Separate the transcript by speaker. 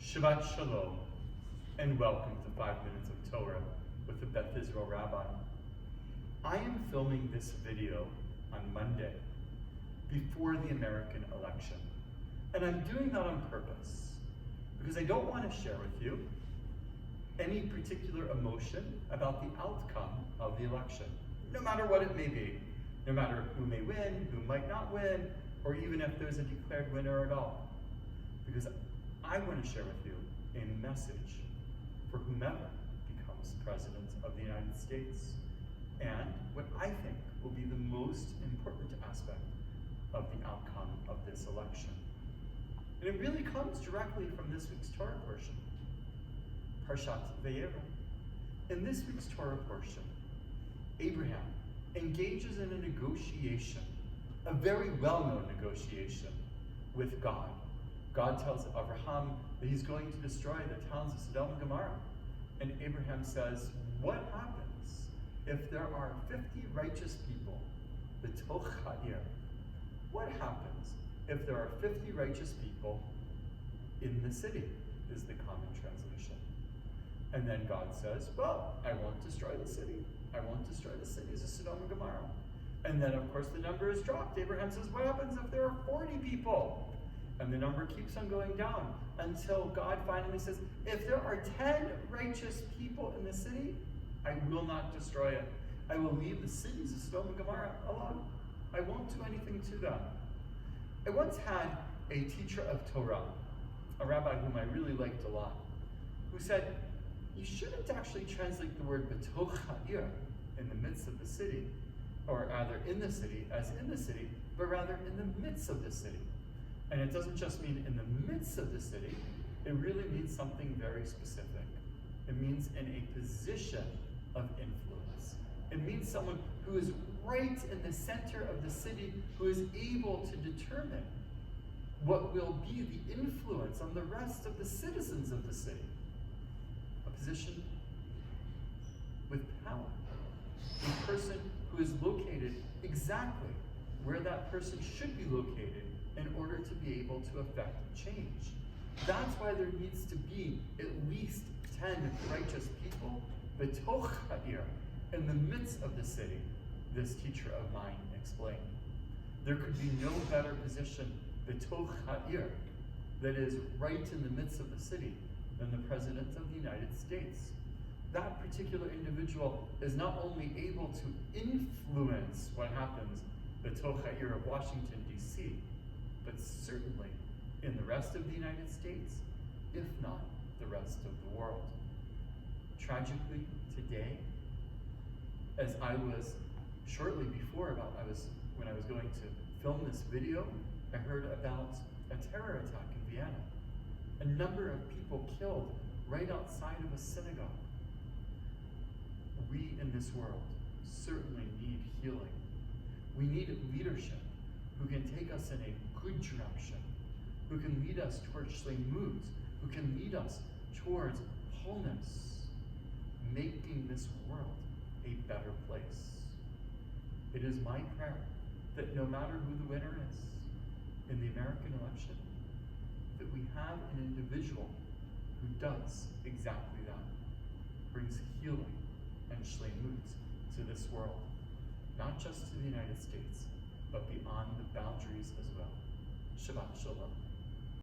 Speaker 1: Shabbat Shalom, and welcome to 5 Minutes of Torah with the Beth Israel Rabbi. I am filming this video on Monday, before the American election. And I'm doing that on purpose, because I don't want to share with you any particular emotion about the outcome of the election, no matter what it may be, no matter who may win, who might not win, or even if there's a declared winner at all. Because I want to share with you a message for whomever becomes President of the United States, and what I think will be the most important aspect of the outcome of this election. And it really comes directly from this week's Torah portion, Parshat Vayera. In this week's Torah portion, Abraham engages in a negotiation, a very well-known negotiation with God. God tells Abraham that he's going to destroy the towns of Sodom and Gomorrah. And Abraham says, what happens if there are 50 righteous people, b'toch ha'ir? What happens if there are 50 righteous people in the city, is the common translation. And then God says, well, I won't destroy the city. I won't destroy the cities of Sodom and Gomorrah. And then, of course, the number is dropped. Abraham says, what happens if there are 40 people? And the number keeps on going down until God finally says, if there are 10 righteous people in the city, I will not destroy it. I will leave the cities of Sodom and Gomorrah alone. I won't do anything to them. I once had a teacher of Torah, a rabbi whom I really liked a lot, who said, you shouldn't actually translate the word b'toch ha'ir, in the midst of the city, or rather in the city, as in the city, but rather in the midst of the city. And it doesn't just mean in the midst of the city, it really means something very specific. It means in a position of influence. It means someone who is right in the center of the city, who is able to determine what will be the influence on the rest of the citizens of the city. A position with power. A person who is located exactly where that person should be located in order to be able to affect change. That's why there needs to be at least 10 righteous people, b'toch ha'ir, in the midst of the city, this teacher of mine explained. There could be no better position, b'toch ha'ir, that is right in the midst of the city than the President of the United States. That particular individual is not only able to influence what happens b'toch ha'ir of Washington, D.C., but certainly in the rest of the United States, if not the rest of the world. Tragically, today, as I was shortly before when I was going to film this video, I heard about a terror attack in Vienna. A number of people killed right outside of a synagogue. We in this world certainly need healing. We need leadership who can take us in a good direction, who can lead us towards shleimut, who can lead us towards wholeness, making this world a better place. It is my prayer that no matter who the winner is in the American election, that we have an individual who does exactly that, brings healing and shleimut to this world, not just to the United States, but beyond the boundaries as well. Shabbat Shalom.